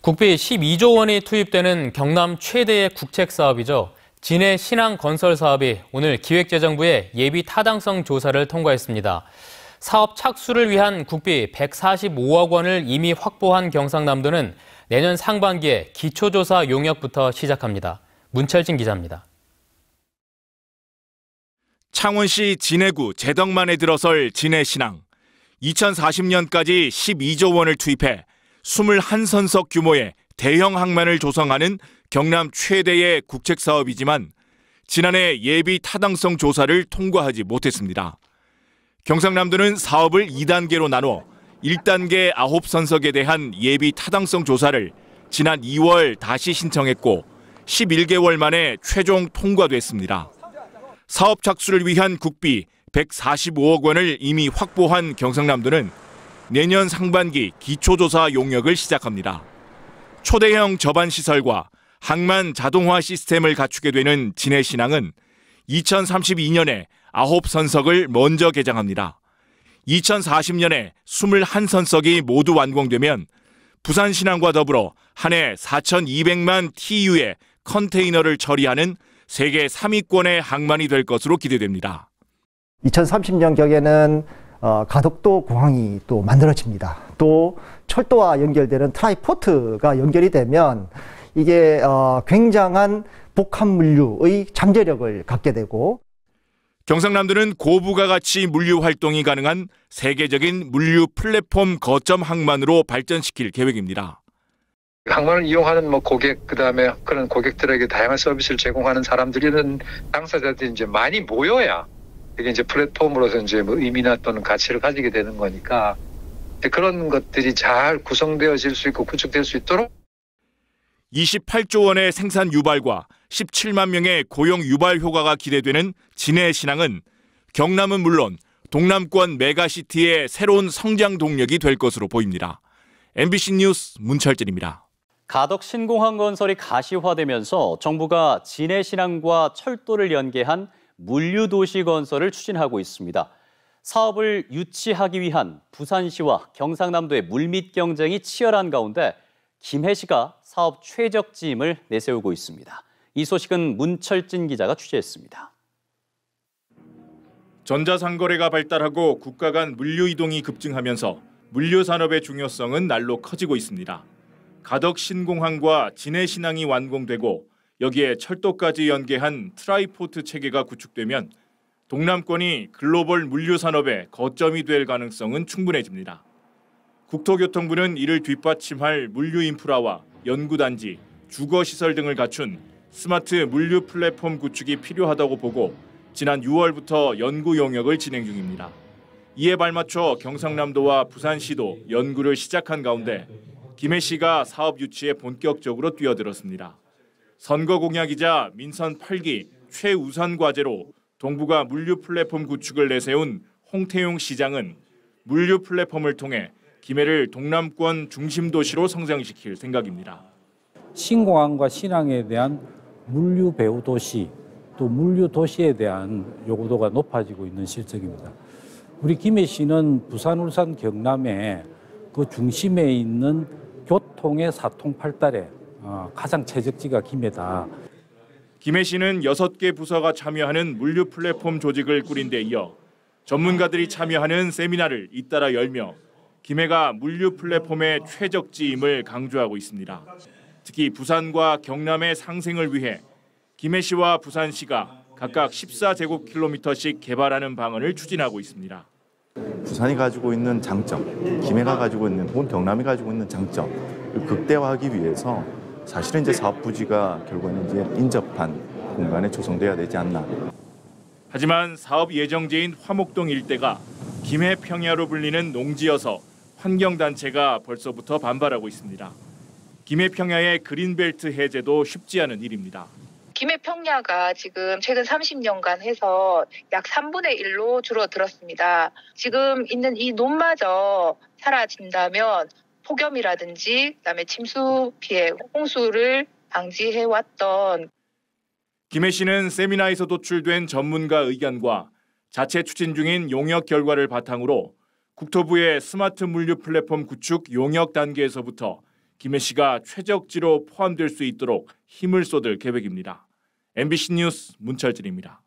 국비 12조 원이 투입되는 경남 최대의 국책 사업이죠. 진해 신항 건설 사업이 오늘 기획재정부에 예비 타당성 조사를 통과했습니다. 사업 착수를 위한 국비 145억 원을 이미 확보한 경상남도는 내년 상반기에 기초조사 용역부터 시작합니다. 문철진 기자입니다. 창원시 진해구 제덕만에 들어설 진해신항. 2040년까지 12조 원을 투입해 21선석 규모의 대형 항만을 조성하는 경남 최대의 국책 사업이지만 지난해 예비 타당성 조사를 통과하지 못했습니다. 경상남도는 사업을 2단계로 나눠 1단계 9선석에 대한 예비 타당성 조사를 지난 2월 다시 신청했고 11개월 만에 최종 통과됐습니다. 사업 착수를 위한 국비 145억 원을 이미 확보한 경상남도는 내년 상반기 기초조사 용역을 시작합니다. 초대형 저반시설과 항만 자동화 시스템을 갖추게 되는 진해신항은 2032년에 9선석을 먼저 개장합니다. 2040년에 21선석이 모두 완공되면 부산신항과 더불어 한 해 4,200만 TU의 컨테이너를 처리하는 세계 3위권의 항만이 될 것으로 기대됩니다. 2030년경에는 가덕도 공항이 또 만들어집니다. 또 철도와 연결되는 트라이포트가 연결이 되면 이게 굉장한 복합물류의 잠재력을 갖게 되고, 경상남도는 고부가 가치 물류 활동이 가능한 세계적인 물류 플랫폼 거점 항만으로 발전시킬 계획입니다. 항만을 이용하는 고객, 그다음에 그런 고객들에게 다양한 서비스를 제공하는 사람들이는 당사자들이 이제 많이 모여야 이게 이제 플랫폼으로서 이제 의미나 또는 가치를 가지게 되는 거니까 그런 것들이 잘 구성되어질 수 있고 구축될 수 있도록 28조 원의 생산 유발과 17만 명의 고용 유발 효과가 기대되는 진해신항은 경남은 물론 동남권 메가시티의 새로운 성장 동력이 될 것으로 보입니다. MBC 뉴스 문철진입니다. 가덕 신공항 건설이 가시화되면서 정부가 진해신항과 철도를 연계한 물류도시 건설을 추진하고 있습니다. 사업을 유치하기 위한 부산시와 경상남도의 물밑 경쟁이 치열한 가운데 김해시가 사업 최적지임을 내세우고 있습니다. 이 소식은 문철진 기자가 취재했습니다. 전자상거래가 발달하고 국가 간 물류 이동이 급증하면서 물류 산업의 중요성은 날로 커지고 있습니다. 가덕 신공항과 진해신항이 완공되고 여기에 철도까지 연계한 트라이포트 체계가 구축되면 동남권이 글로벌 물류 산업의 거점이 될 가능성은 충분해집니다. 국토교통부는 이를 뒷받침할 물류 인프라와 연구단지, 주거시설 등을 갖춘 스마트 물류 플랫폼 구축이 필요하다고 보고 지난 6월부터 연구 용역을 진행 중입니다. 이에 발맞춰 경상남도와 부산시도 연구를 시작한 가운데 김해시가 사업 유치에 본격적으로 뛰어들었습니다. 선거 공약이자 민선 8기 최우선 과제로 동부가 물류 플랫폼 구축을 내세운 홍태용 시장은 물류 플랫폼을 통해 김해를 동남권 중심 도시로 성장시킬 생각입니다. 신공항과 신항에 대한 물류 배후 도시, 또 물류 도시에 대한 요구도가 높아지고 있는 실정입니다. 우리 김해시는 부산, 울산, 경남의 그 중심에 있는 교통의 사통팔달에 가장 최적지가 김해다. 김해시는 6개 부서가 참여하는 물류 플랫폼 조직을 꾸린 데 이어 전문가들이 참여하는 세미나를 잇따라 열며 김해가 물류 플랫폼의 최적지임을 강조하고 있습니다. 특히 부산과 경남의 상생을 위해 김해시와 부산시가 각각 14제곱킬로미터씩 개발하는 방안을 추진하고 있습니다. 부산이 가지고 있는 장점, 김해가 가지고 있는 혹은 경남이 가지고 있는 장점을 극대화하기 위해서 사실은 이제 사업 부지가 결국에는 이제 인접한 공간에 조성돼야 되지 않나. 하지만 사업 예정지인 화목동 일대가 김해 평야로 불리는 농지여서 환경단체가 벌써부터 반발하고 있습니다. 김해 평야의 그린벨트 해제도 쉽지 않은 일입니다. 김해 평야가 지금 최근 30년간 해서 약 3분의 1로 줄어들었습니다. 지금 있는 이 논마저 사라진다면 폭염이라든지 그다음에 침수 피해, 홍수를 방지해왔던 김해시는 세미나에서 도출된 전문가 의견과 자체 추진 중인 용역 결과를 바탕으로 국토부의 스마트 물류 플랫폼 구축 용역 단계에서부터 김해시가 최적지로 포함될 수 있도록 힘을 쏟을 계획입니다. MBC 뉴스 문철진입니다.